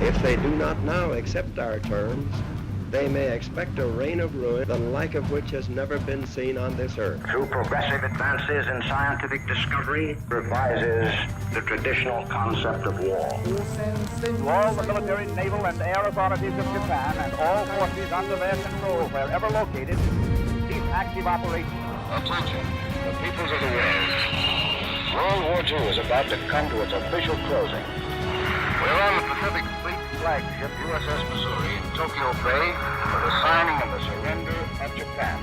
If they do not now accept our terms, they may expect a reign of ruin, the like of which has never been seen on this earth. Through progressive advances in scientific discovery, revises the traditional concept of war. To all the military, naval, and air authorities of Japan and all forces under their control wherever located, cease active operations. Attention, the peoples of the world. World War II is about to come to its official closing. We're on the Pacific Fleet flagship USS Missouri in Tokyo Bay for the signing of the surrender of Japan.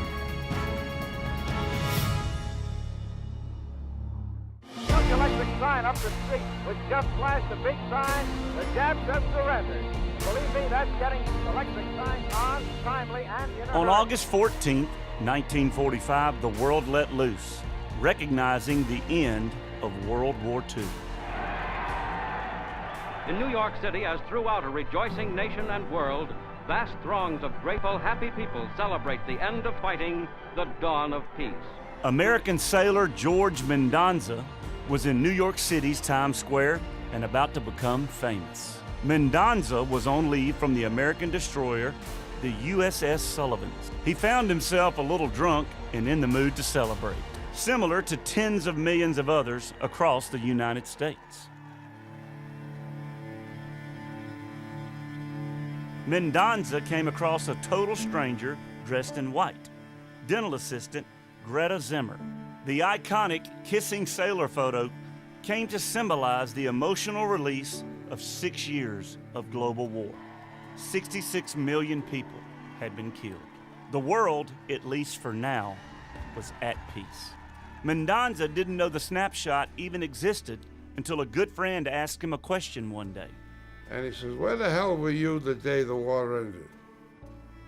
The electric sign up the street, which just flashed a big sign, the Japs have surrendered. Believe me, that's getting electric signs on, timely, and in a On hurry. August 14, 1945, the world let loose, recognizing the end of World War II. In New York City, as throughout a rejoicing nation and world, vast throngs of grateful, happy people celebrate the end of fighting, the dawn of peace. American sailor George Mendoza was in New York City's Times Square and about to become famous. Mendoza was on leave from the American destroyer, the USS Sullivan. He found himself a little drunk and in the mood to celebrate, similar to tens of millions of others across the United States. Mendoza came across a total stranger dressed in white, dental assistant Greta Zimmer. The iconic kissing sailor photo came to symbolize the emotional release of 6 years of global war. 66 million people had been killed. The world, at least for now, was at peace. Mendoza didn't know the snapshot even existed until a good friend asked him a question one day. And he says, "Where the hell were you the day the war ended?"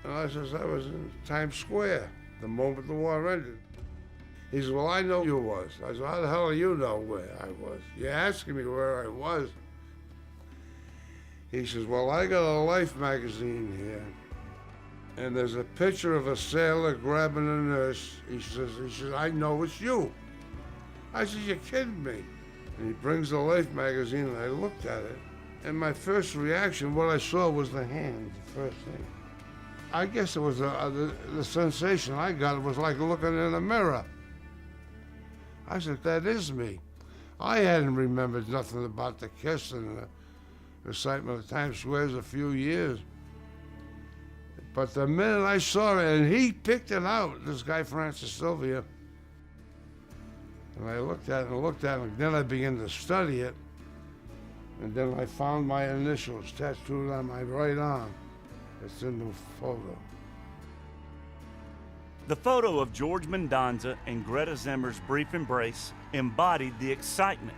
And I says, "I was in Times Square the moment the war ended." He says, "Well, I know you was." I said, "How the hell do you know where I was? You're asking me where I was." He says, "Well, I got a Life magazine here, and there's a picture of a sailor grabbing a nurse." He says, "I know it's you." I said, "You're kidding me." And he brings the Life magazine, and I looked at it. And my first reaction, what I saw was the hand, the first thing. I guess it was the sensation I got. It was like looking in a mirror. I said, "That is me." I hadn't remembered nothing about the kiss and the excitement of Times Square a few years. But the minute I saw it, and he picked it out, this guy Francis Sylvia, and I looked at it and looked at it, and then I began to study it. And then I found my initials tattooed on my right arm. It's in the photo. The photo of George Mendoza and Greta Zimmer's brief embrace embodied the excitement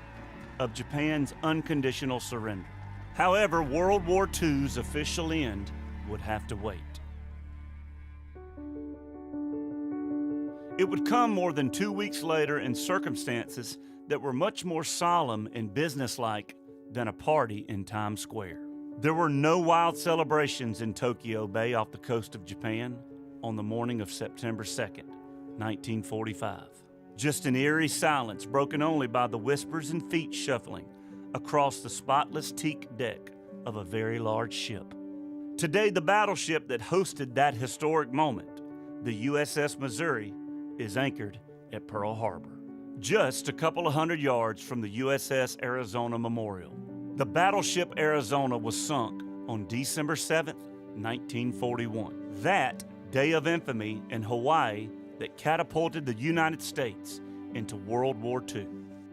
of Japan's unconditional surrender. However, World War II's official end would have to wait. It would come more than 2 weeks later in circumstances that were much more solemn and businesslike than a party in Times Square. There were no wild celebrations in Tokyo Bay off the coast of Japan on the morning of September 2nd, 1945. Just an eerie silence broken only by the whispers and feet shuffling across the spotless teak deck of a very large ship. Today, the battleship that hosted that historic moment, the USS Missouri, is anchored at Pearl Harbor, just a couple of hundred yards from the USS Arizona Memorial. The battleship Arizona was sunk on December 7th, 1941. That day of infamy in Hawaii that catapulted the United States into World War II.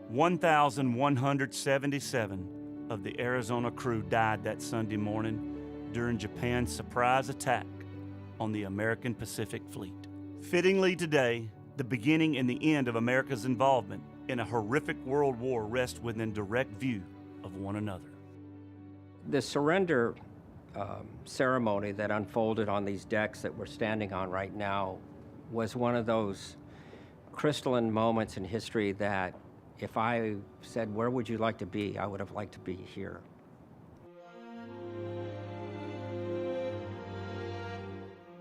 1,177 of the Arizona crew died that Sunday morning during Japan's surprise attack on the American Pacific Fleet. Fittingly today, the beginning and the end of America's involvement in a horrific world war rest within direct view of one another. The surrender ceremony that unfolded on these decks that we're standing on right now was one of those crystalline moments in history that if I said, "Where would you like to be?" I would have liked to be here.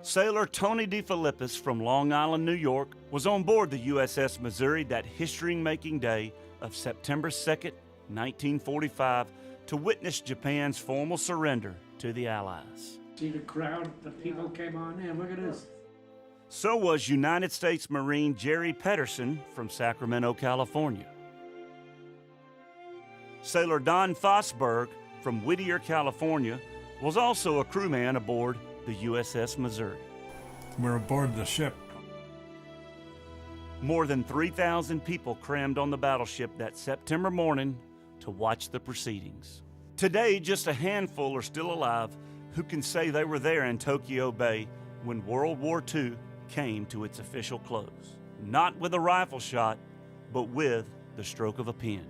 Sailor Tony DeFilippis from Long Island, New York, was on board the USS Missouri that history-making day of September 2nd, 1945, to witness Japan's formal surrender to the Allies. See the crowd, the people came on in. Look at this. So was United States Marine Jerry Pedersen from Sacramento, California. Sailor Don Fosberg from Whittier, California, was also a crewman aboard the USS Missouri. We're aboard the ship. More than 3,000 people crammed on the battleship that September morning to watch the proceedings. Today, just a handful are still alive who can say they were there in Tokyo Bay when World War II came to its official close. Not with a rifle shot, but with the stroke of a pen.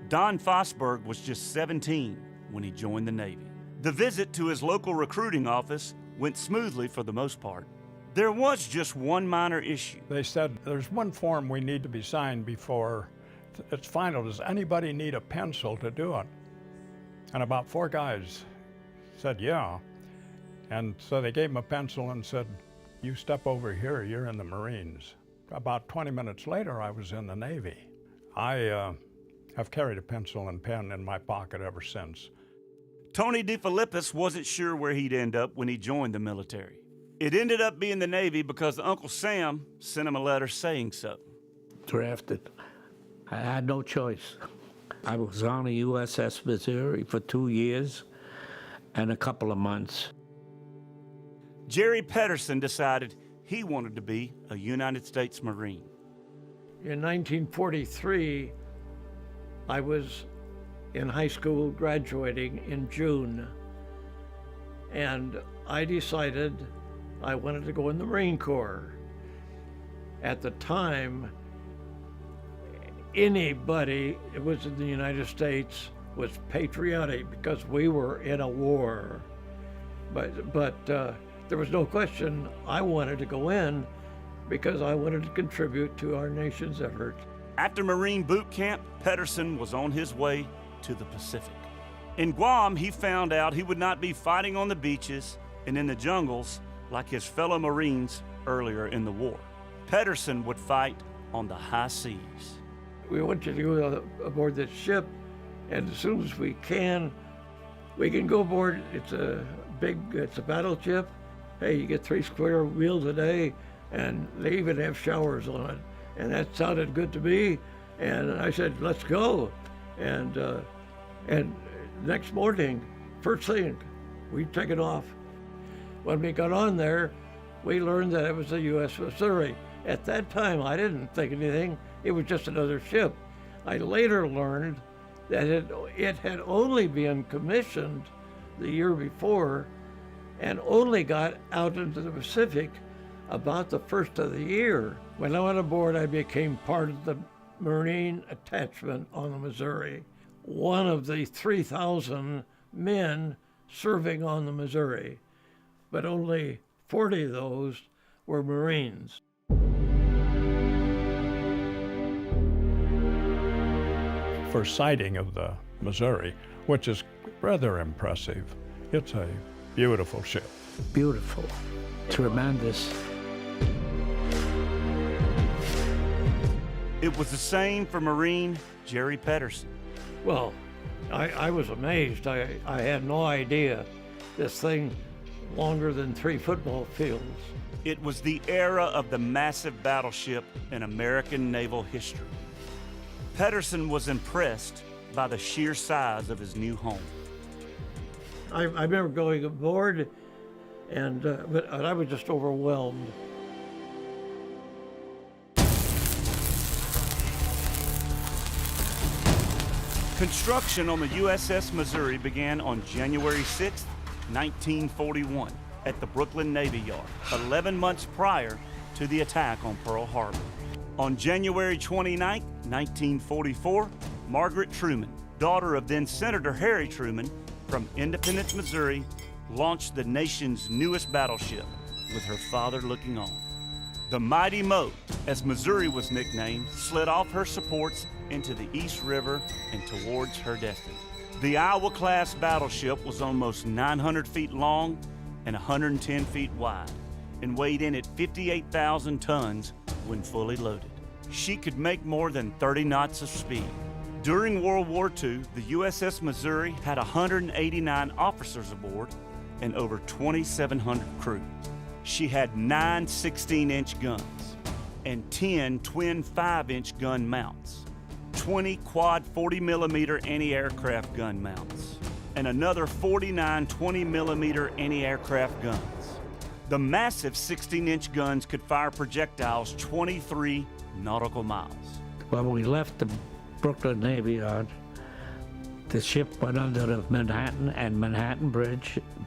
Don Fosberg was just 17 when he joined the Navy. The visit to his local recruiting office went smoothly for the most part. There was just one minor issue. They said, there's one form we need to be signed before it's final. Does anybody need a pencil to do it? And about 4 guys said, yeah. And so they gave him a pencil and said, you step over here, you're in the Marines. About 20 minutes later, I was in the Navy. I have carried a pencil and pen in my pocket ever since. Tony DeFilippis wasn't sure where he'd end up when he joined the military. It ended up being the Navy because Uncle Sam sent him a letter saying so. Drafted. I had no choice. I was on the USS Missouri for 2 years and a couple of months. Jerry Pedersen decided he wanted to be a United States Marine. In 1943, I was in high school graduating in June, and I decided I wanted to go in the Marine Corps. At the time, anybody that was in the United States was patriotic because we were in a war. But there was no question I wanted to go in because I wanted to contribute to our nation's effort. After Marine boot camp, Pedersen was on his way to the Pacific. In Guam, he found out he would not be fighting on the beaches and in the jungles like his fellow Marines earlier in the war. Pedersen would fight on the high seas. We want you to go aboard this ship, and as soon as we can go aboard. It's a battleship. Hey, you get 3 square meals a day, and they even have showers on it. And that sounded good to me, and I said, let's go. And next morning, first thing, we take it off. When we got on there, we learned that it was the USS Missouri. At that time, I didn't think anything. It was just another ship. I later learned that it had only been commissioned the year before and only got out into the Pacific about the first of the year. When I went aboard, I became part of the Marine attachment on the Missouri, one of the 3,000 men serving on the Missouri, but only 40 of those were Marines. First sighting of the Missouri, which is rather impressive. It's a beautiful ship. Beautiful, tremendous. It was the same for Marine Jerry Pedersen. Well, I was amazed. I had no idea this thing longer than 3 football fields. It was the era of the massive battleship in American naval history. Pedersen was impressed by the sheer size of his new home. I remember going aboard, but I was just overwhelmed. Construction on the USS Missouri began on January 6, 1941, at the Brooklyn Navy Yard, 11 months prior to the attack on Pearl Harbor. On January 29, 1944, Margaret Truman, daughter of then Senator Harry Truman, from Independence, Missouri, launched the nation's newest battleship, with her father looking on. The Mighty Mo, as Missouri was nicknamed, slid off her supports into the East River and towards her destiny. The Iowa-class battleship was almost 900 feet long and 110 feet wide, and weighed in at 58,000 tons when fully loaded. She could make more than 30 knots of speed. During World War II, the USS Missouri had 189 officers aboard and over 2,700 crew. She had 9 16-inch guns and 10 twin 5-inch gun mounts, 20 quad 40mm anti-aircraft gun mounts, and another 49 20mm anti-aircraft guns. The massive 16-inch guns could fire projectiles 23 nautical miles. When we left the Brooklyn Navy Yard, the ship went under the Manhattan and Manhattan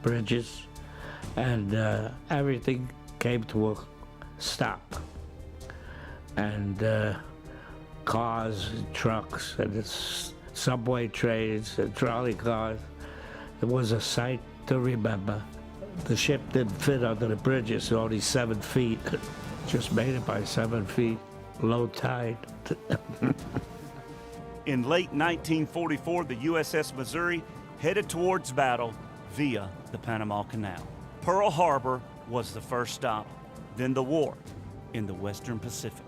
bridges, and everything came to a stop. And cars, and trucks, and subway trains, and trolley cars. It was a sight to remember. The ship didn't fit under the bridges, only 7 feet. Just made it by 7 feet, low tide. In late 1944, the USS Missouri headed towards battle via the Panama Canal. Pearl Harbor was the first stop, then the war in the Western Pacific.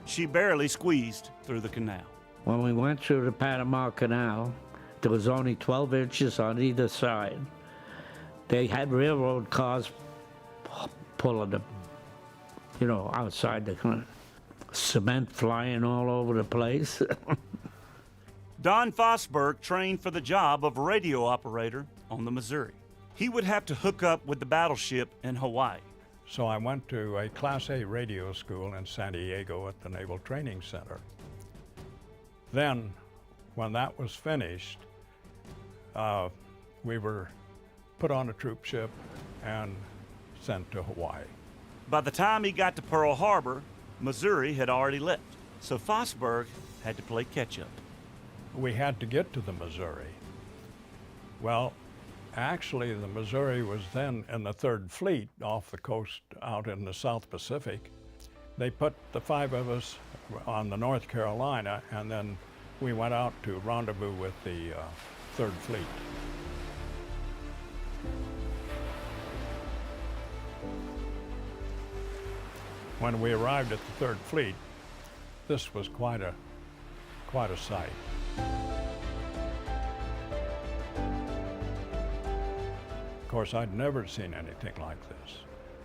She barely squeezed through the canal. When we went through the Panama Canal, there was only 12 inches on either side. They had railroad cars pulling them, outside the canal. Cement flying all over the place. Don Fosberg trained for the job of radio operator on the Missouri. He would have to hook up with the battleship in Hawaii. So I went to a Class A radio school in San Diego at the Naval Training Center. Then, when that was finished, we were put on a troop ship and sent to Hawaii. By the time he got to Pearl Harbor, Missouri had already left, so Fosberg had to play catch-up. We had to get to the Missouri. Well, actually, the Missouri was then in the 3rd Fleet off the coast out in the South Pacific. They put the 5 of us on the North Carolina, and then we went out to rendezvous with the 3rd Fleet. When we arrived at the 3rd Fleet, this was quite a sight. Of course, I'd never seen anything like this,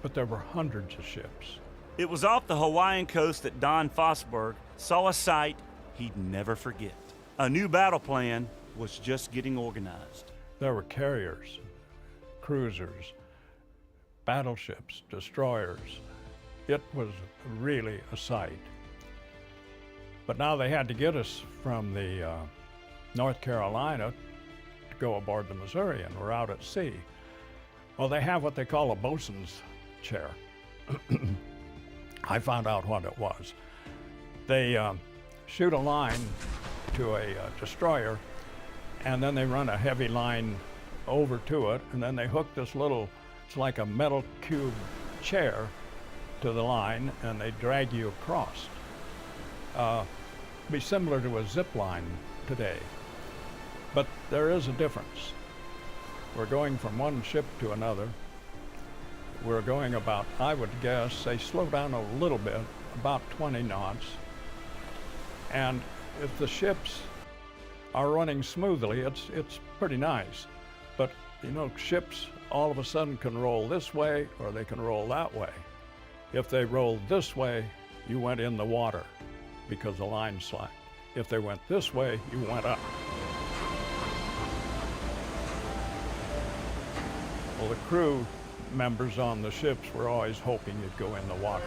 but there were hundreds of ships. It was off the Hawaiian coast that Don Fosberg saw a sight he'd never forget. A new battle plan was just getting organized. There were carriers, cruisers, battleships, destroyers. It was really a sight. But now they had to get us from the North Carolina to go aboard the Missouri, and we're out at sea. Well, they have what they call a bosun's chair. I found out what it was. They shoot a line to a destroyer, and then they run a heavy line over to it, and then they hook this little, it's like a metal cube chair to the line, and they drag you across. Be similar to a zip line today, but there is a difference. We're going from one ship to another. We're going about, I would guess, they slow down a little bit, about 20 knots. And if the ships are running smoothly, it's pretty nice. But ships all of a sudden can roll this way or they can roll that way. If they rolled this way, you went in the water because the line slacked. If they went this way, you went up. Well, the crew members on the ships were always hoping you'd go in the water.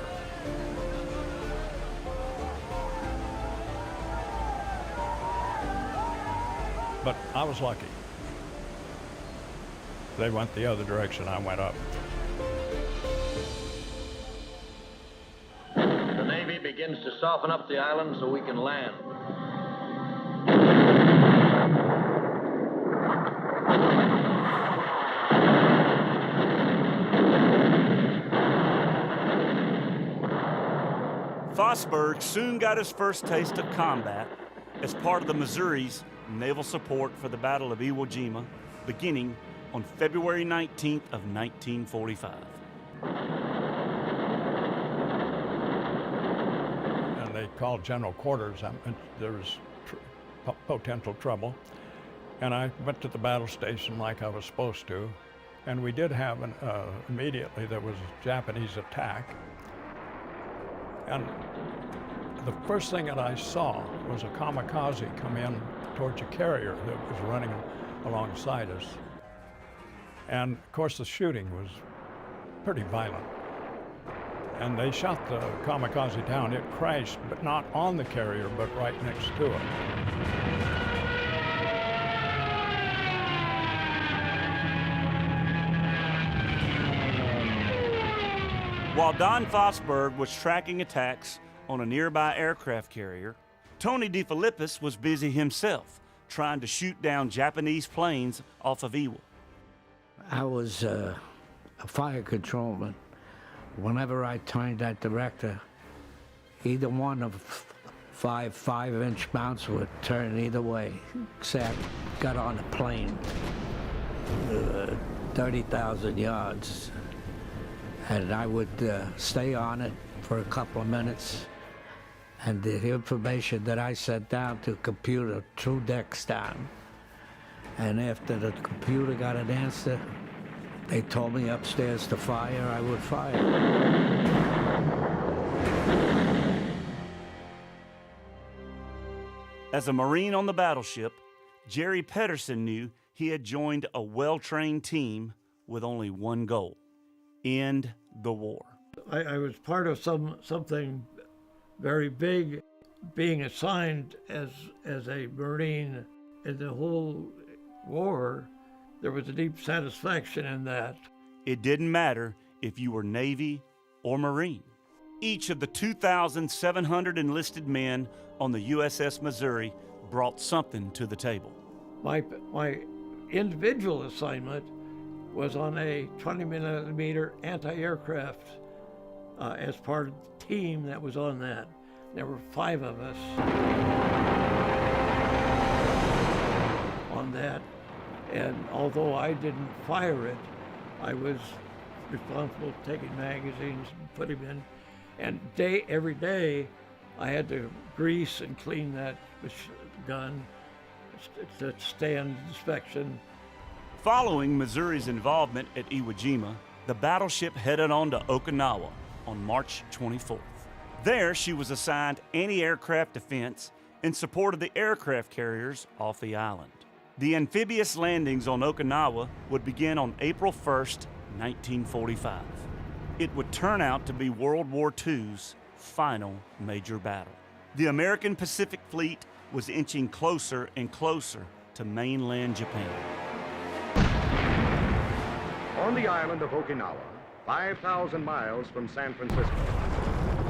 But I was lucky. They went the other direction, I went up. The Navy begins to soften up the island so we can land. Fosberg soon got his first taste of combat as part of the Missouri's naval support for the Battle of Iwo Jima, beginning on February 19th of 1945. And they called general quarters. There was potential trouble. And I went to the battle station like I was supposed to. And we did have immediately there was a Japanese attack. And the first thing that I saw was a kamikaze come in towards a carrier that was running alongside us. And of course the shooting was pretty violent. And they shot the kamikaze down. It crashed, but not on the carrier, but right next to it. While Don Fosberg was tracking attacks on a nearby aircraft carrier, Tony DeFilippis was busy himself trying to shoot down Japanese planes off of Iwo. I was a fire controlman. Whenever I turned that director, either one of five 5-inch mounts would turn either way. Say I got on a plane, 30,000 yards, and I would stay on it for a couple of minutes, and the information that I sent down to the computer 2 decks down. And after the computer got an answer, they told me upstairs to fire, I would fire. As a Marine on the battleship, Jerry Pedersen knew he had joined a well-trained team with only one goal: end the war. I was part of something very big, being assigned as a Marine in the whole war. There was a deep satisfaction in that. It didn't matter if you were Navy or Marine. Each of the 2,700 enlisted men on the USS Missouri brought something to the table. My individual assignment was on a 20-millimeter anti-aircraft as part of the team that was on that. There were 5 of us on that. And although I didn't fire it, I was responsible for taking magazines and putting them in. And every day, I had to grease and clean that gun to stand inspection. Following Missouri's involvement at Iwo Jima, the battleship headed on to Okinawa on March 24th. There, she was assigned anti-aircraft defense in support of the aircraft carriers off the island. The amphibious landings on Okinawa would begin on April 1st, 1945. It would turn out to be World War II's final major battle. The American Pacific Fleet was inching closer and closer to mainland Japan. On the island of Okinawa, 5,000 miles from San Francisco,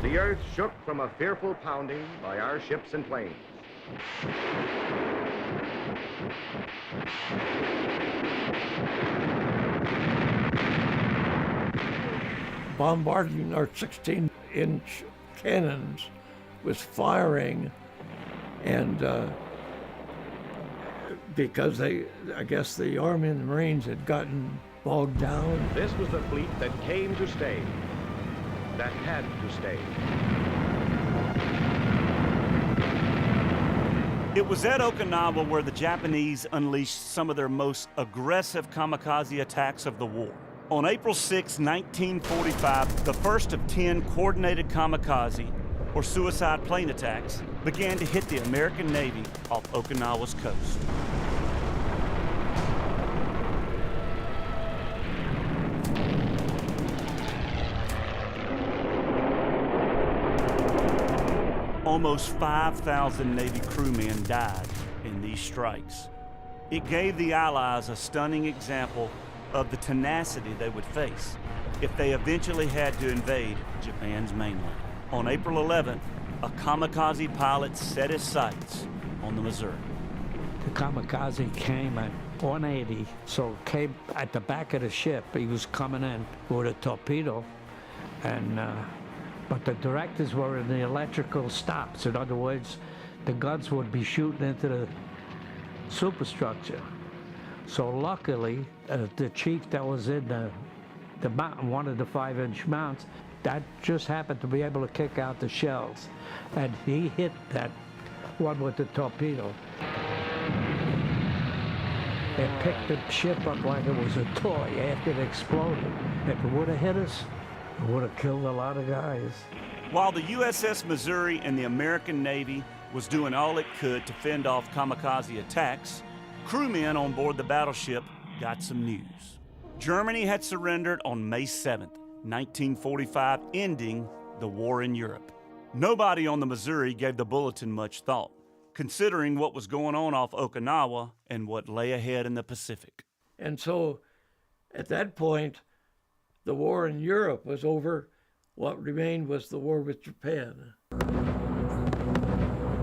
the earth shook from a fearful pounding by our ships and planes. Bombarding our 16-inch cannons was firing, and because I guess the Army and the Marines had gotten bogged down. This was the fleet that came to stay, that had to stay. It was at Okinawa where the Japanese unleashed some of their most aggressive kamikaze attacks of the war. On April 6, 1945, the first of 10 coordinated kamikaze, or suicide plane attacks, began to hit the American Navy off Okinawa's coast. Almost 5,000 Navy crewmen died in these strikes. It gave the Allies a stunning example of the tenacity they would face if they eventually had to invade Japan's mainland. On April 11th, a kamikaze pilot set his sights on the Missouri. The kamikaze came at 180, so came at the back of the ship. He was coming in with a torpedo, and but the directors were in the electrical stops. In other words, the guns would be shooting into the superstructure. So luckily, the chief that was in the mount, one of the 5-inch mounts, that just happened to be able to kick out the shells. And he hit that one with the torpedo. They picked the ship up like it was a toy after it exploded. If it would have hit us, it would have killed a lot of guys. While the USS Missouri and the American Navy was doing all it could to fend off kamikaze attacks, crewmen on board the battleship got some news. Germany had surrendered on May 7th, 1945, ending the war in Europe. Nobody on the Missouri gave the bulletin much thought, considering what was going on off Okinawa and what lay ahead in the Pacific. And so at that point, the war in Europe was over. What remained was the war with Japan.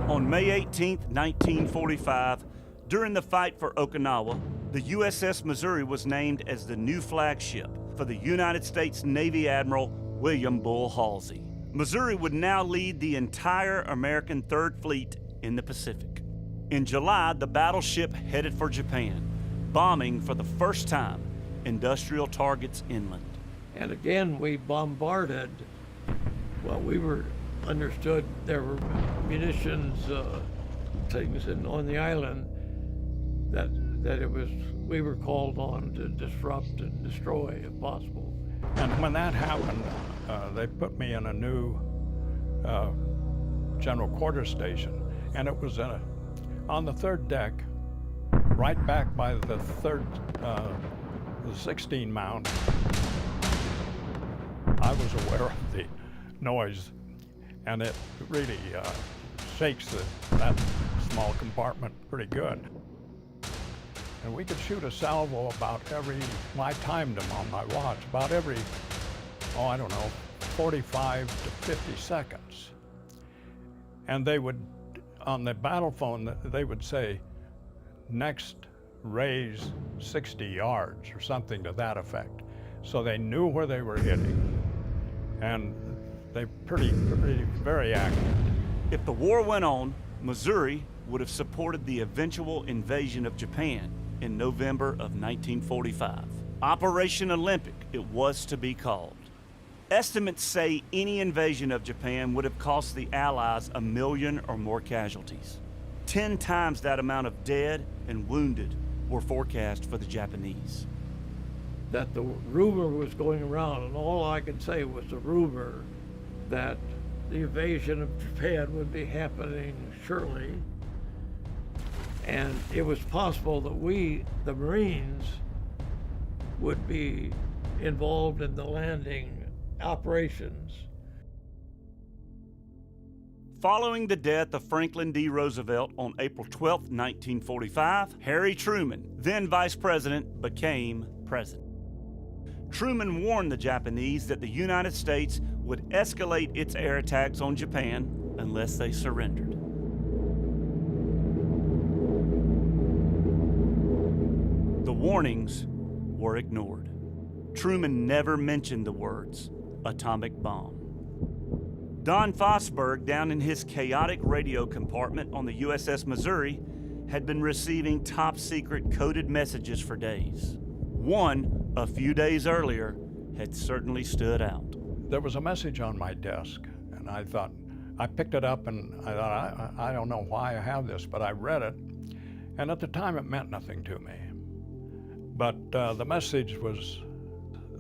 On May 18, 1945, during the fight for Okinawa, the USS Missouri was named as the new flagship for the United States Navy Admiral William Bull Halsey. Missouri would now lead the entire American Third Fleet in the Pacific. In July, the battleship headed for Japan, bombing for the first time industrial targets inland. And again, we bombarded. Well, we were understood there were munitions things on the island that it was. We were called on to disrupt and destroy if possible. And when that happened, they put me in a new general quarters station, and it was on the third deck, right back by the 16 mound. I was aware of the noise, and it really shakes that small compartment pretty good. And we could shoot a salvo about I timed them on my watch, about every, 45 to 50 seconds. And they would, on the battle phone, they would say, next raise 60 yards or something to that effect. So they knew where they were hitting. And they very accurate. If the war went on, Missouri would have supported the eventual invasion of Japan in November of 1945. Operation Olympic, it was to be called. Estimates say any invasion of Japan would have cost the Allies 1 million or more casualties. 10 times that amount of dead and wounded were forecast for the Japanese. That the rumor was going around, and all I could say was the rumor that the invasion of Japan would be happening shortly. And it was possible that we, the Marines, would be involved in the landing operations. Following the death of Franklin D. Roosevelt on April 12, 1945, Harry Truman, then Vice President, became President. Truman warned the Japanese that the United States would escalate its air attacks on Japan unless they surrendered. The warnings were ignored. Truman never mentioned the words atomic bomb. Don Fosberg, down in his chaotic radio compartment on the USS Missouri, had been receiving top-secret coded messages for days. One, a few days earlier, had certainly stood out. There was a message on my desk, and I picked it up, and I thought, I don't know why I have this, but I read it, and at the time it meant nothing to me. But the message was,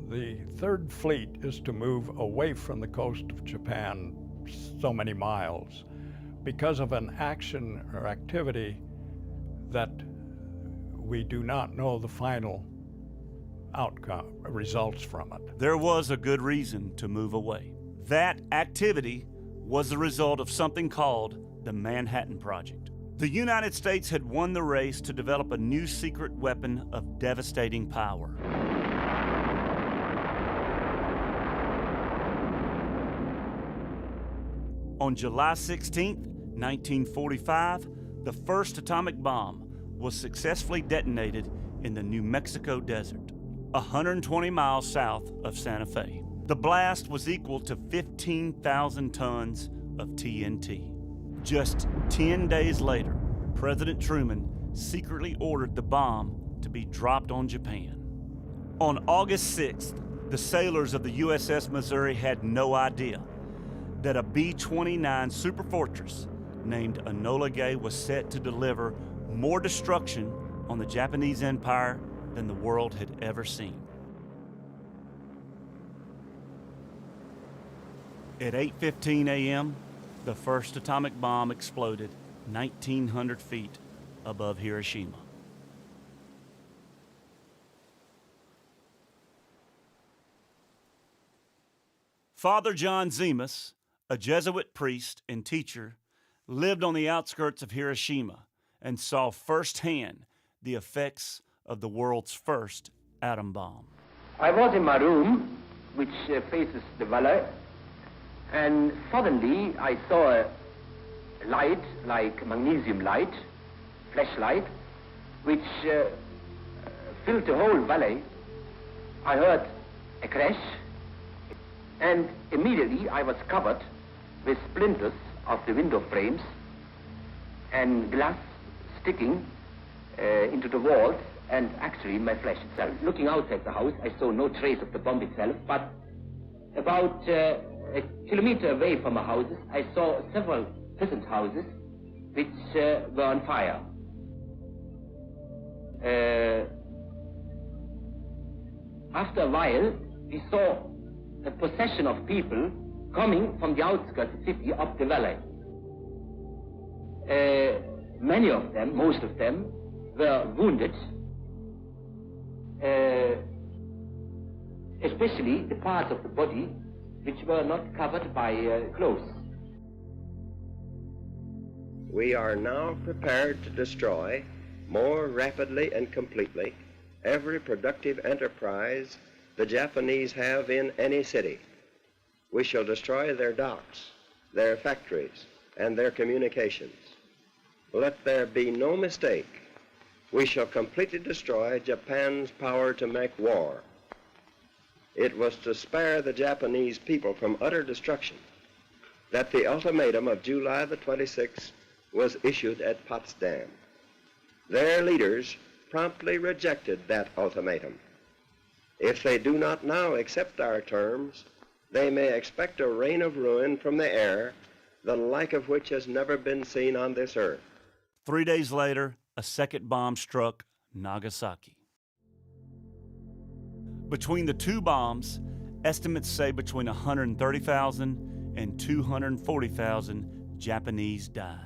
the Third Fleet is to move away from the coast of Japan so many miles because of an action or activity that we do not know the final outcome, results from it. There was a good reason to move away. That activity was the result of something called the Manhattan Project. The United States had won the race to develop a new secret weapon of devastating power. On July 16, 1945, the first atomic bomb was successfully detonated in the New Mexico desert, 120 miles south of Santa Fe. The blast was equal to 15,000 tons of TNT. Just 10 days later, President Truman secretly ordered the bomb to be dropped on Japan. On August 6th, the sailors of the USS Missouri had no idea that a B-29 Superfortress named Enola Gay was set to deliver more destruction on the Japanese Empire than the world had ever seen. At 8:15 a.m., the first atomic bomb exploded 1,900 feet above Hiroshima. Father John Zemus, a Jesuit priest and teacher, lived on the outskirts of Hiroshima and saw firsthand the effects of the world's first atom bomb. I was in my room, which faces the valley, and suddenly I saw a light, like magnesium light, flashlight, which filled the whole valley. I heard a crash, and immediately I was covered with splinters of the window frames and glass sticking into the walls and actually my flesh itself. Looking outside the house, I saw no trace of the bomb itself, but about a kilometer away from the houses, I saw several peasant houses which were on fire. After a while, we saw a procession of people coming from the outskirts of the city up the valley. Many of them, most of them, were wounded, especially the parts of the body which were not covered by clothes. We are now prepared to destroy more rapidly and completely every productive enterprise the Japanese have in any city. We shall destroy their docks, their factories, and their communications. Let there be no mistake. We shall completely destroy Japan's power to make war. It was to spare the Japanese people from utter destruction that the ultimatum of July the 26th was issued at Potsdam. Their leaders promptly rejected that ultimatum. If they do not now accept our terms, they may expect a rain of ruin from the air, the like of which has never been seen on this earth. 3 days later, a second bomb struck Nagasaki. Between the two bombs, estimates say between 130,000 and 240,000 Japanese died.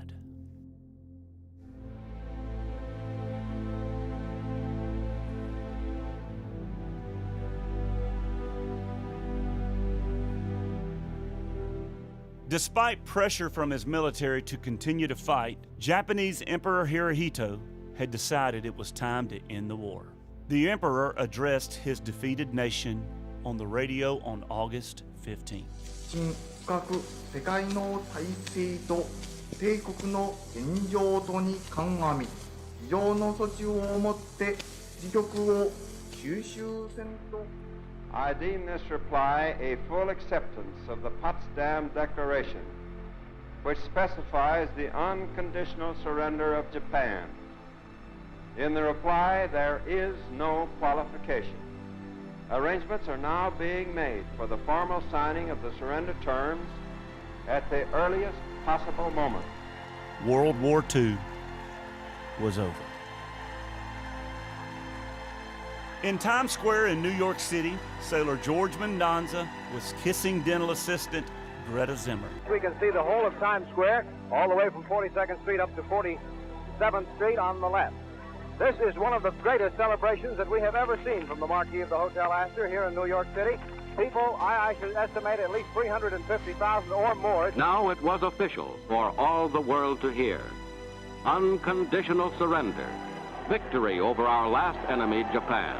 Despite pressure from his military to continue to fight, Japanese Emperor Hirohito had decided it was time to end the war. The emperor addressed his defeated nation on the radio on August 15th. 深刻世界の体制と帝国の現状とに鑑み、非常の措置をもって自局を収集せんと。 I deem this reply a full acceptance of the Potsdam Declaration, which specifies the unconditional surrender of Japan. In the reply, there is no qualification. Arrangements are now being made for the formal signing of the surrender terms at the earliest possible moment. World War II was over. In Times Square in New York City, sailor George Mendoza was kissing dental assistant Greta Zimmer. We can see the whole of Times Square, all the way from 42nd Street up to 47th Street on the left. This is one of the greatest celebrations that we have ever seen from the marquee of the Hotel Astor here in New York City. People, I should estimate at least 350,000 or more. Now it was official for all the world to hear. Unconditional surrender. Victory over our last enemy, Japan.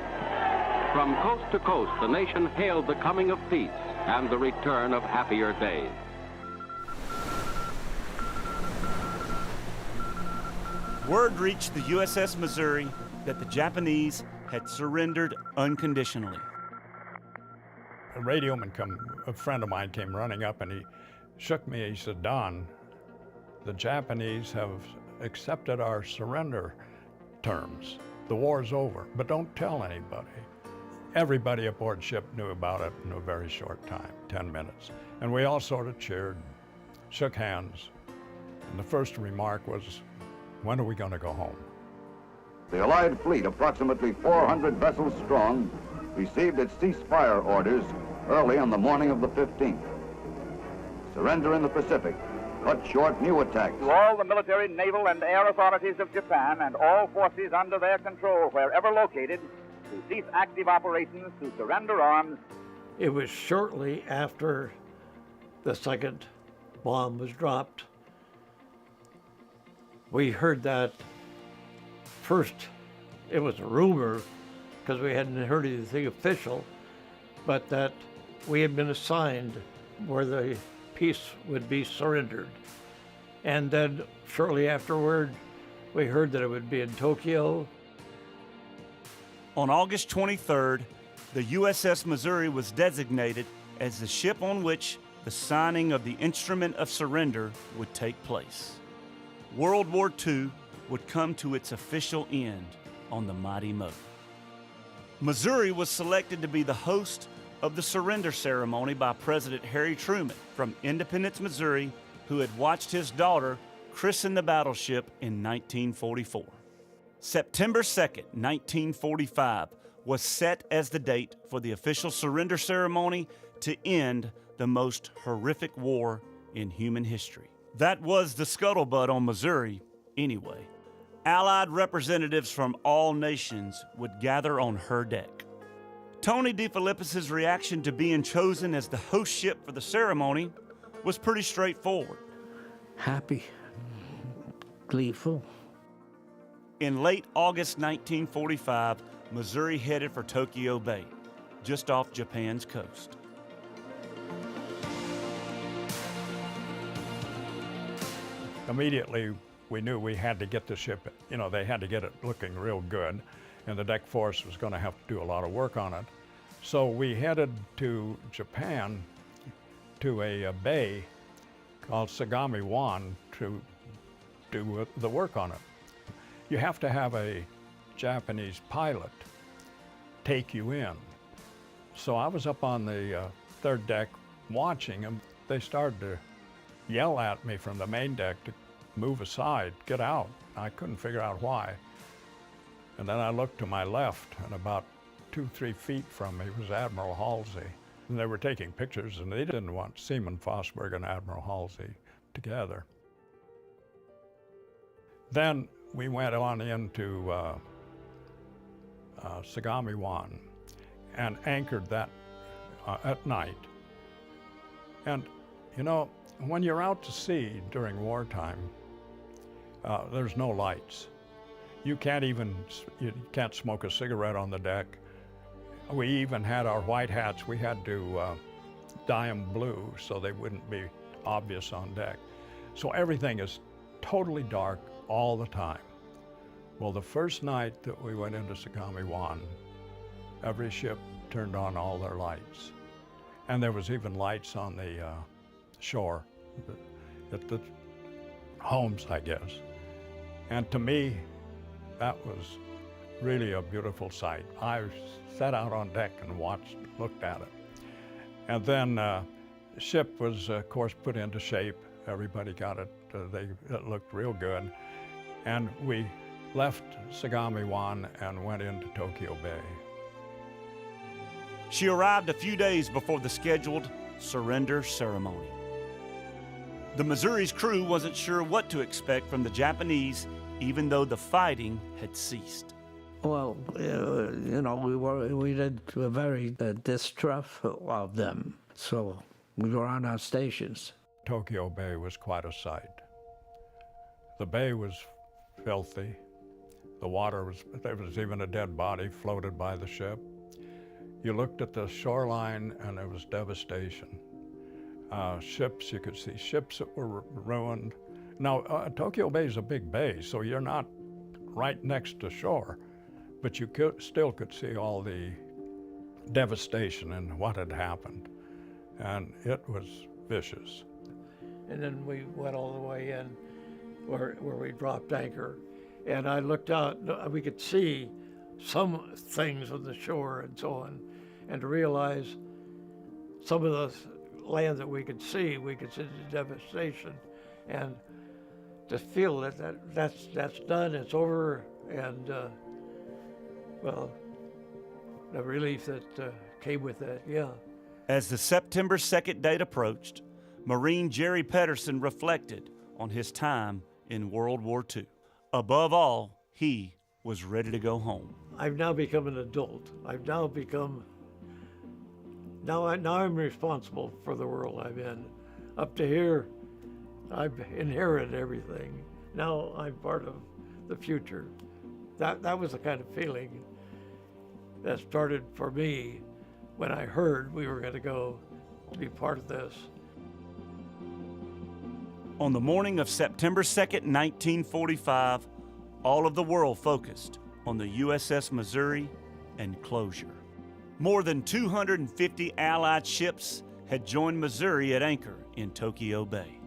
From coast to coast, the nation hailed the coming of peace and the return of happier days. Word reached the USS Missouri that the Japanese had surrendered unconditionally. A radioman a friend of mine came running up and he shook me. He said, "Don, the Japanese have accepted our surrender terms. The war's over, but don't tell anybody." Everybody aboard ship knew about it in a very short time, 10 minutes. And we all sort of cheered, shook hands. And the first remark was, "When are we going to go home?" The Allied fleet, approximately 400 vessels strong, received its ceasefire orders early on the morning of the 15th. Surrender in the Pacific cut short new attacks. To all the military, naval, and air authorities of Japan and all forces under their control, wherever located, to cease active operations, to surrender arms. It was shortly after the second bomb was dropped. We heard that first. It was a rumor because we hadn't heard anything official, but that we had been assigned where the piece would be surrendered. And then shortly afterward, we heard that it would be in Tokyo. On August 23rd, the USS Missouri was designated as the ship on which the signing of the Instrument of Surrender would take place. World War II would come to its official end on the mighty Mo. Missouri was selected to be the host of the surrender ceremony by President Harry Truman from Independence, Missouri, who had watched his daughter christen the battleship in 1944. September 2nd, 1945 was set as the date for the official surrender ceremony to end the most horrific war in human history. That was the scuttlebutt on Missouri anyway. Allied representatives from all nations would gather on her deck. Tony DeFilippis' reaction to being chosen as the host ship for the ceremony was pretty straightforward. Happy, gleeful. In late August 1945, Missouri headed for Tokyo Bay, just off Japan's coast. Immediately, we knew we had to get the ship, they had to get it looking real good, and the deck force was going to have to do a lot of work on it. So we headed to Japan, to a bay called Sagami-Wan to do the work on it. You have to have a Japanese pilot take you in. So I was up on the third deck watching, and they started to yell at me from the main deck to move aside, get out. I couldn't figure out why. And then I looked to my left, and about 2-3 feet from me was Admiral Halsey. And they were taking pictures, and they didn't want Seaman Fosberg and Admiral Halsey together. Then we went on into Sagami-Wan and anchored that at night. And when you're out to sea during wartime, there's no lights. You can't smoke a cigarette on the deck. We even had our white hats. We had to dye them blue so they wouldn't be obvious on deck. So everything is totally dark all the time. Well, the first night that we went into Sagami-Wan, every ship turned on all their lights. And there was even lights on the shore, at the homes, I guess. And to me, that was really a beautiful sight. I sat out on deck and looked at it. And then the ship was, of course, put into shape. Everybody got it. It looked real good. And we left Sagami-Wan and went into Tokyo Bay. She arrived a few days before the scheduled surrender ceremony. The Missouri's crew wasn't sure what to expect from the Japanese, even though the fighting had ceased. Well, we did a very distrustful of them, so we were on our stations. Tokyo Bay was quite a sight. The bay was filthy. The water there was even a dead body floated by the ship. You looked at the shoreline and there was devastation. Ships, you could see ships that were ruined. Now, Tokyo Bay is a big bay, so you're not right next to shore, but you still could see all the devastation and what had happened, and it was vicious. And then we went all the way in where we dropped anchor, and I looked out, we could see some things on the shore and so on, and to realize some of the land that we could see the devastation, and to feel that's done, it's over, and well, the relief that came with that, yeah. As the September 2nd date approached, Marine Jerry Pedersen reflected on his time in World War II. Above all, he was ready to go home. I've now become an adult. I've now become, now I'm responsible for the world I'm in. Up to here, I've inherited everything. Now I'm part of the future. That was the kind of feeling that started for me when I heard we were going to go to be part of this. On the morning of September 2nd, 1945, all of the world focused on the USS Missouri and closure. More than 250 Allied ships had joined Missouri at anchor in Tokyo Bay.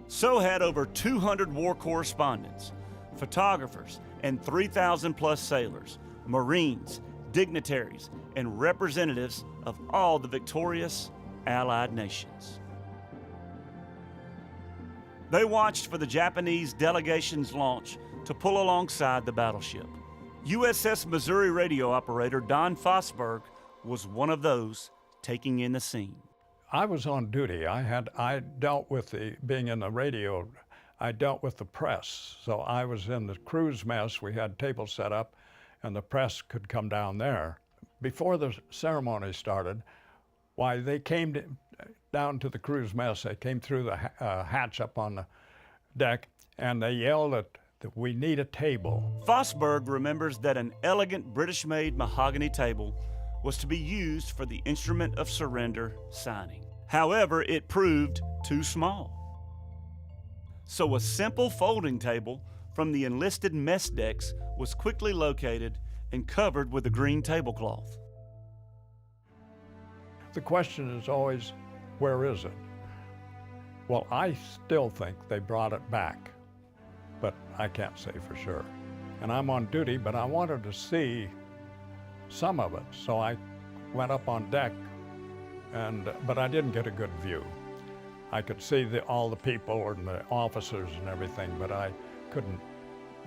So had over 200 war correspondents, photographers, and 3,000 plus sailors, Marines, dignitaries, and representatives of all the victorious Allied nations. They watched for the Japanese delegation's launch to pull alongside the battleship. USS Missouri radio operator Don Fosberg was one of those taking in the scene. I was on duty. I dealt with being in the radio, I dealt with the press. So I was in the cruise mess. We had tables set up and the press could come down there. Before the ceremony started, why, they came down to the cruise mess. They came through the hatch up on the deck and they yelled that we need a table. Fosberg remembers that an elegant British-made mahogany table was to be used for the instrument of surrender signing. However, it proved too small. So a simple folding table from the enlisted mess decks was quickly located and covered with a green tablecloth. The question is always, where is it? Well, I still think they brought it back, but I can't say for sure. And I'm on duty, but I wanted to see some of it. So I went up on deck, but I didn't get a good view. I could see all the people and the officers and everything, but I couldn't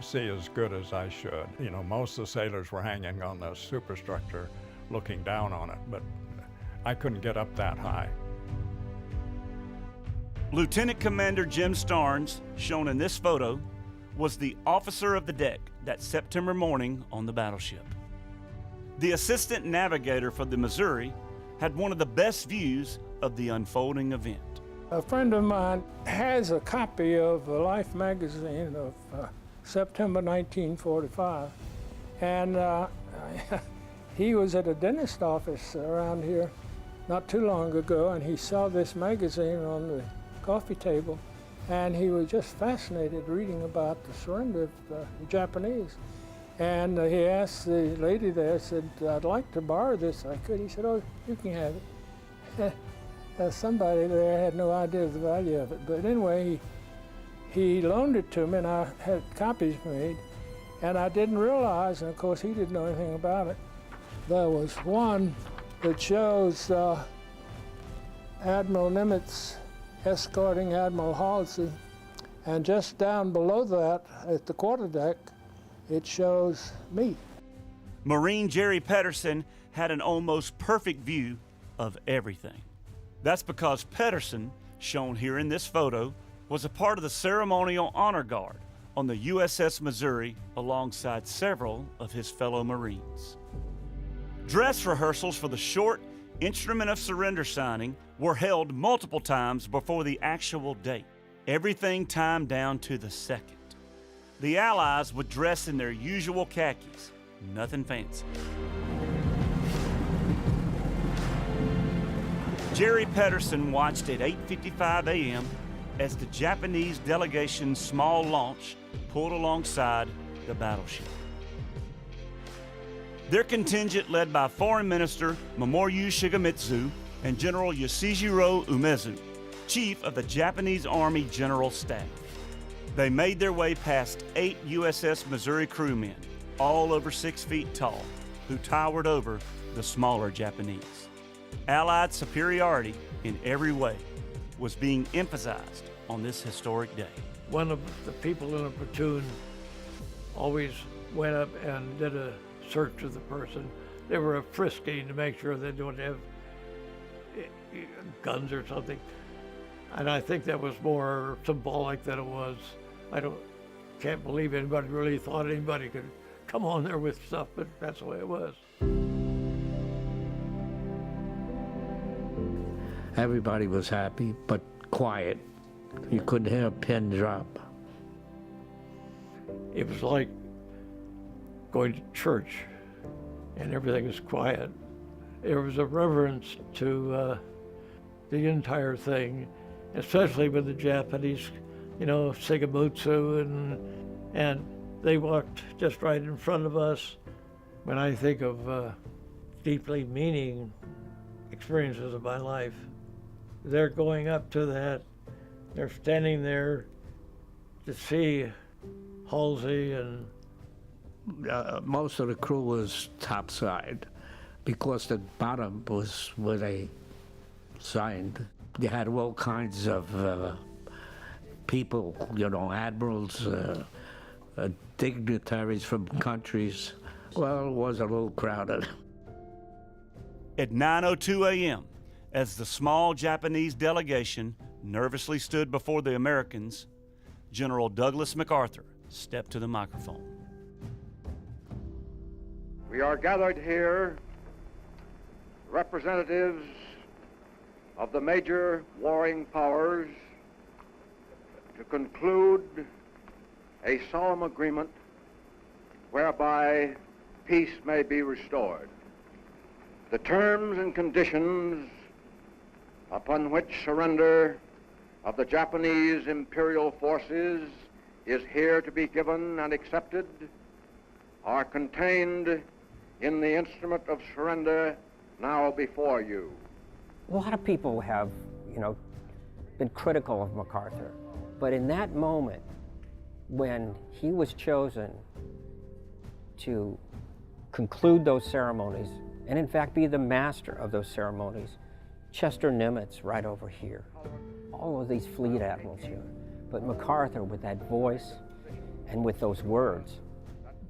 see as good as I should. You know, most of the sailors were hanging on the superstructure looking down on it, but I couldn't get up that high. Lieutenant Commander Jim Starnes, shown in this photo, was the officer of the deck that September morning on the battleship. The assistant navigator for the Missouri had one of the best views of the unfolding event. A friend of mine has a copy of a Life magazine of September 1945, and he was at a dentist office around here not too long ago, and he saw this magazine on the coffee table, and he was just fascinated reading about the surrender of the Japanese. And he asked the lady there, said, "I'd like to borrow this. I could." He said, "Oh, you can have it." Somebody there had no idea of the value of it. But anyway, he loaned it to me, and I had copies made. And I didn't realize, and of course he didn't know anything about it, there was one that shows Admiral Nimitz escorting Admiral Halsey. And just down below that, at the quarterdeck, it shows me. Marine Jerry Pedersen had an almost perfect view of everything. That's because Pedersen, shown here in this photo, was a part of the ceremonial honor guard on the USS Missouri alongside several of his fellow Marines. Dress rehearsals for the short instrument of surrender signing were held multiple times before the actual date. Everything timed down to the second. The Allies would dress in their usual khakis, nothing fancy. Jerry Pedersen watched at 8:55 a.m. as the Japanese delegation's small launch pulled alongside the battleship. Their contingent, led by Foreign Minister Mamoru Shigemitsu and General Yoshijiro Umezu, Chief of the Japanese Army General Staff. They made their way past 8 USS Missouri crewmen, all over 6 feet tall, who towered over the smaller Japanese. Allied superiority in every way was being emphasized on this historic day. One of the people in the platoon always went up and did a search of the person. They were frisking to make sure they don't have guns or something. And I think that was more symbolic than it was. Can't believe anybody really thought anybody could come on there with stuff, but that's the way it was. Everybody was happy, but quiet. You couldn't hear a pin drop. It was like going to church, and everything was quiet. There was a reverence to the entire thing, especially with the Japanese, Shigemutsu, and they walked just right in front of us. When I think of deeply meaning experiences of my life, they're going up to that. They're standing there to see Halsey, and most of the crew was topside because the bottom was where they signed. You had all kinds of people, admirals, dignitaries from countries. Well, it was a little crowded. At 9:02 a.m., as the small Japanese delegation nervously stood before the Americans, General Douglas MacArthur stepped to the microphone. We are gathered here, representatives of the major warring powers, to conclude a solemn agreement whereby peace may be restored. The terms and conditions upon which surrender of the Japanese imperial forces is here to be given and accepted are contained in the instrument of surrender now before you. A lot of people have, been critical of MacArthur, but in that moment, when he was chosen to conclude those ceremonies, and in fact be the master of those ceremonies, Chester Nimitz right over here, all of these fleet admirals here, but MacArthur with that voice and with those words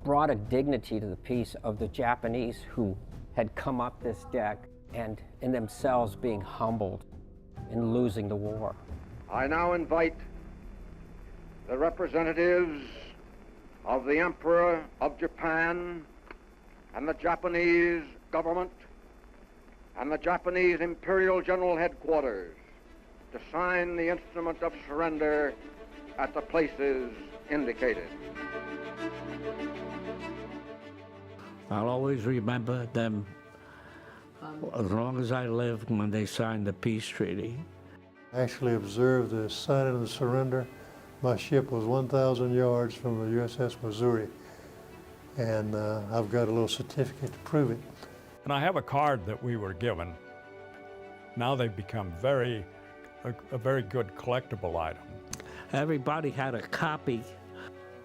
brought a dignity to the peace of the Japanese who had come up this deck and in themselves being humbled in losing the war. I now invite the representatives of the Emperor of Japan and the Japanese government and the Japanese Imperial General Headquarters to sign the instrument of surrender at the places indicated. I'll always remember them as long as I live when they signed the peace treaty. I actually observed the signing of the surrender. My ship was 1,000 yards from the USS Missouri, and I've got a little certificate to prove it. And I have a card that we were given. Now they've become a very good collectible item. Everybody had a copy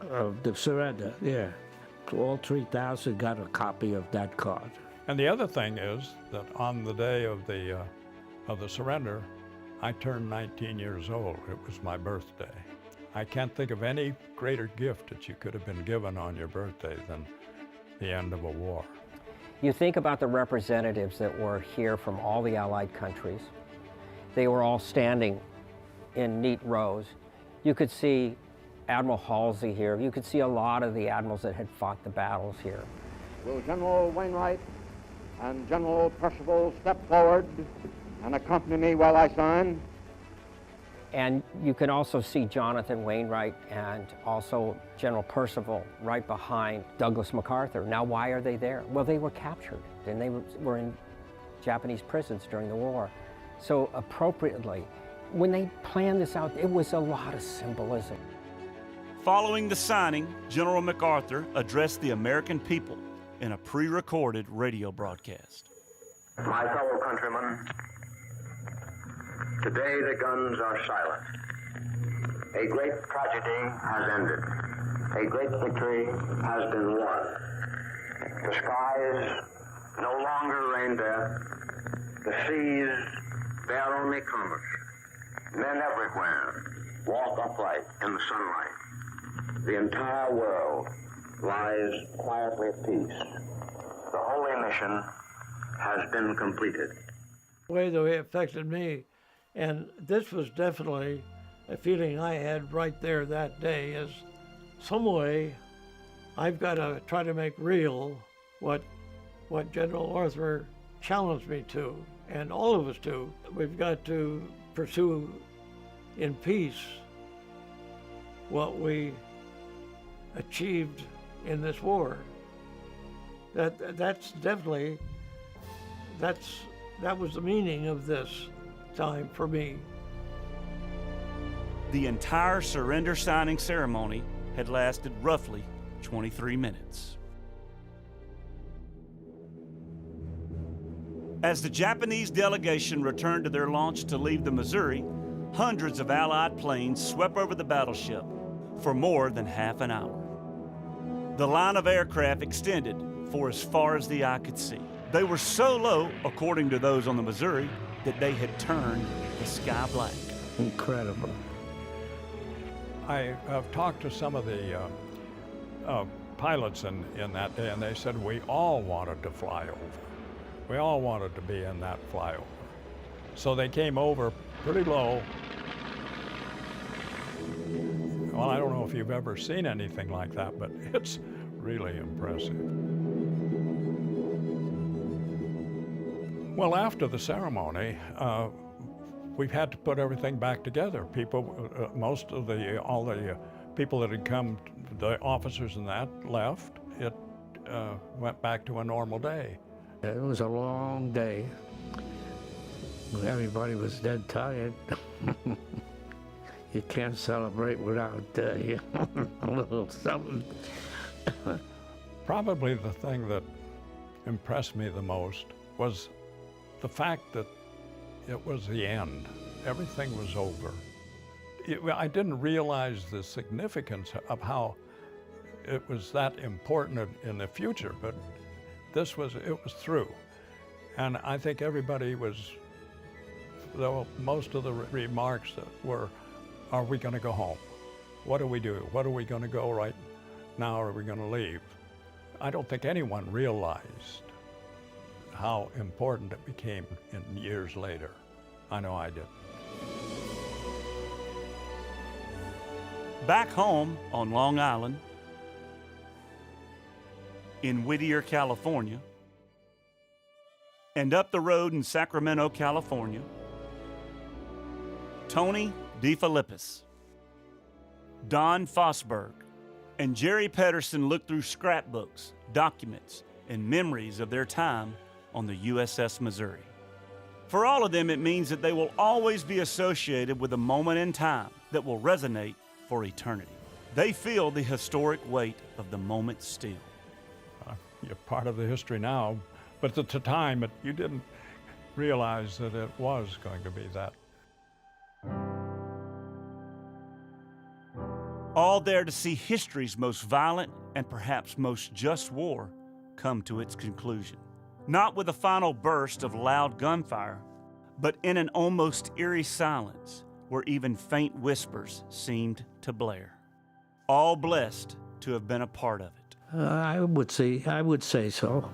of the surrender, yeah. All 3,000 got a copy of that card. And the other thing is that on the day of the surrender, I turned 19 years old. It was my birthday. I can't think of any greater gift that you could have been given on your birthday than the end of a war. You think about the representatives that were here from all the Allied countries. They were all standing in neat rows. You could see Admiral Halsey here. You could see a lot of the admirals that had fought the battles here. Will General Wainwright and General Percival step forward and accompany me while I sign? And you can also see Jonathan Wainwright and also General Percival right behind Douglas MacArthur. Now, why are they there? Well, they were captured and they were in Japanese prisons during the war. So appropriately, when they planned this out, it was a lot of symbolism. Following the signing, General MacArthur addressed the American people in a pre-recorded radio broadcast. My fellow countrymen, today the guns are silent. A great tragedy has ended. A great victory has been won. The skies no longer rain death. The seas bear only commerce. Men everywhere walk upright in the sunlight. The entire world lies quietly at peace. the holy mission has been completed. The way it affected me, and this was definitely a feeling I had right there that day, is some way I've got to try to make real what General Arthur challenged me to, and all of us do. We've got to pursue in peace what we achieved in this war. That was the meaning of this time for me. The entire surrender signing ceremony had lasted roughly 23 minutes. As the Japanese delegation returned to their launch to leave the Missouri, hundreds of Allied planes swept over the battleship for more than half an hour. The line of aircraft extended for as far as the eye could see. They were so low, according to those on the Missouri, that they had turned the sky black. Incredible. I have talked to some of the pilots in that day, and they said we all wanted to fly over. We all wanted to be in that flyover. So they came over pretty low. Well, I don't know if you've ever seen anything like that, but it's really impressive. Well, after the ceremony, we've had to put everything back together. People, all the people that had come, the officers and that left. It went back to a normal day. It was a long day. Everybody was dead tired. You can't celebrate without a little something. Probably the thing that impressed me the most was the fact that it was the end. Everything was over. I didn't realize the significance of how it was that important in the future, but it was through. And I think everybody was, though most of the remarks were, are we going to go home? What do we do? What are we going to go right now? Are we going to leave? I don't think anyone realized how important it became in years later. I know I did. Back home on Long Island, in Whittier, California, and up the road in Sacramento, California, Tony DeFilippis, Don Fosberg, and Jerry Pedersen looked through scrapbooks, documents, and memories of their time on the USS Missouri. For all of them, it means that they will always be associated with a moment in time that will resonate for eternity. They feel the historic weight of the moment still. You're part of the history now, but at the time, you didn't realize that it was going to be that. All there to see history's most violent and perhaps most just war come to its conclusion. Not with a final burst of loud gunfire, but in an almost eerie silence where even faint whispers seemed to blare. All blessed to have been a part of it. I would say so.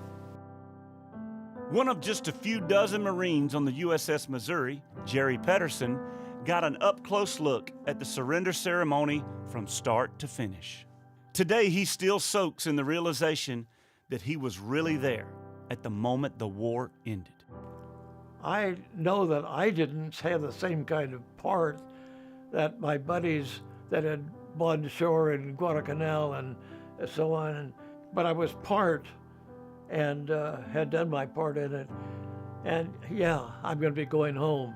One of just a few dozen Marines on the USS Missouri, Jerry Pedersen, got an up-close look at the surrender ceremony from start to finish. Today, he still soaks in the realization that he was really there at the moment the war ended. I know that I didn't have the same kind of part that my buddies that had gone ashore in Guadalcanal and so on, but I was part and had done my part in it. And yeah, I'm going to be going home.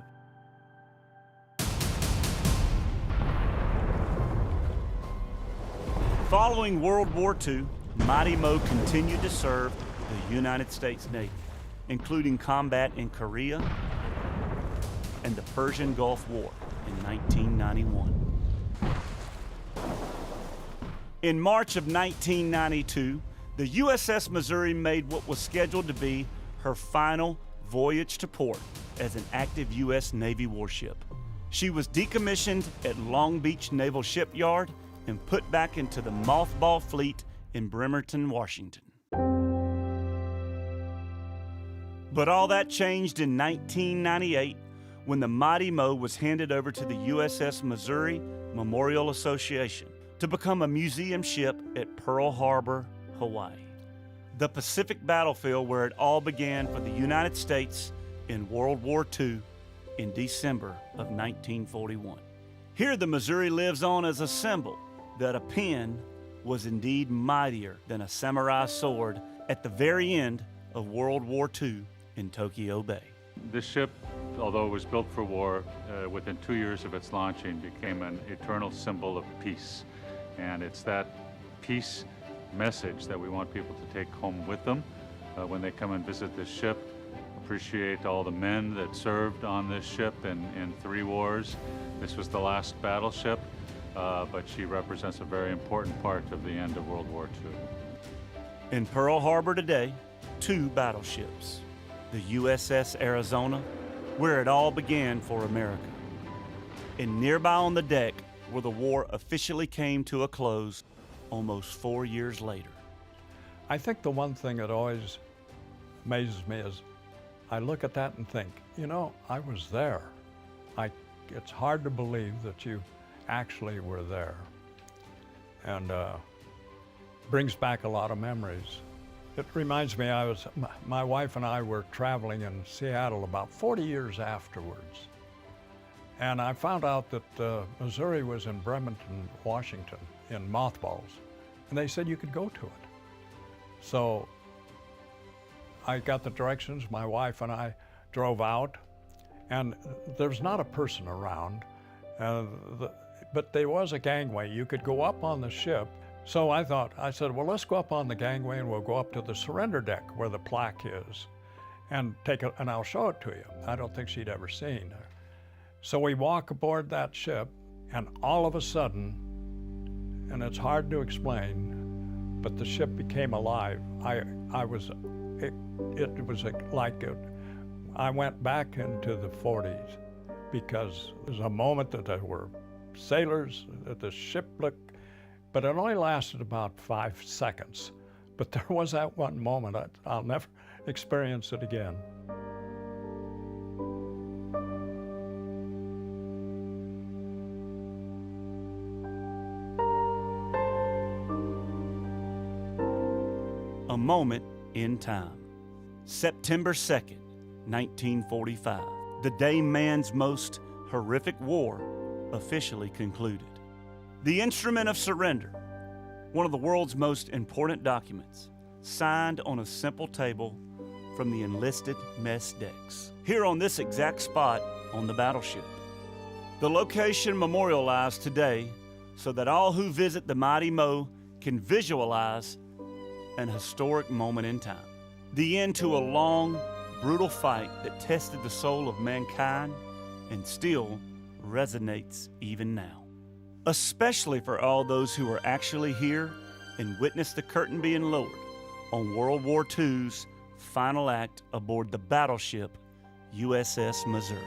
Following World War II, Mighty Mo continued to serve the United States Navy, including combat in Korea and the Persian Gulf War in 1991. In March of 1992, the USS Missouri made what was scheduled to be her final voyage to port as an active U.S. Navy warship. She was decommissioned at Long Beach Naval Shipyard and put back into the mothball fleet in Bremerton, Washington. But all that changed in 1998 when the Mighty Mo was handed over to the USS Missouri Memorial Association to become a museum ship at Pearl Harbor, Hawaii, the Pacific battlefield where it all began for the United States in World War II in December of 1941. Here the Missouri lives on as a symbol that a pen was indeed mightier than a samurai sword at the very end of World War II in Tokyo Bay. This ship, although it was built for war, within 2 years of its launching became an eternal symbol of peace. And it's that peace message that we want people to take home with them when they come and visit this ship. Appreciate all the men that served on this ship in 3 wars. This was the last battleship, but she represents a very important part of the end of World War II. In Pearl Harbor today, 2 battleships, the USS Arizona, where it all began for America, and nearby on the deck where the war officially came to a close almost 4 years later. I think the one thing that always amazes me is I look at that and think, you know, I was there. It's hard to believe that you actually were there. And brings back a lot of memories. It reminds me, my wife and I were traveling in Seattle about 40 years afterwards. And I found out that Missouri was in Bremerton, Washington, in mothballs. And they said you could go to it. So I got the directions, my wife and I drove out, and there's not a person around, but there was a gangway. You could go up on the ship. So I said, well, let's go up on the gangway and we'll go up to the surrender deck where the plaque is and I'll show it to you. I don't think she'd ever seen her. So we walk aboard that ship, and all of a sudden, and it's hard to explain, but the ship became alive. I went back into the 40s because there's a moment that there were sailors, that the ship looked, but it only lasted about 5 seconds. But there was that one moment, I'll never experience it again. A moment in time. September 2nd, 1945, the day man's most horrific war officially concluded. The Instrument of Surrender, one of the world's most important documents, signed on a simple table from the enlisted mess decks, here on this exact spot on the battleship. The location memorialized today so that all who visit the Mighty Mo can visualize an historic moment in time. The end to a long, brutal fight that tested the soul of mankind and still resonates even now. Especially for all those who are actually here and witnessed the curtain being lowered on World War II's final act aboard the battleship USS Missouri.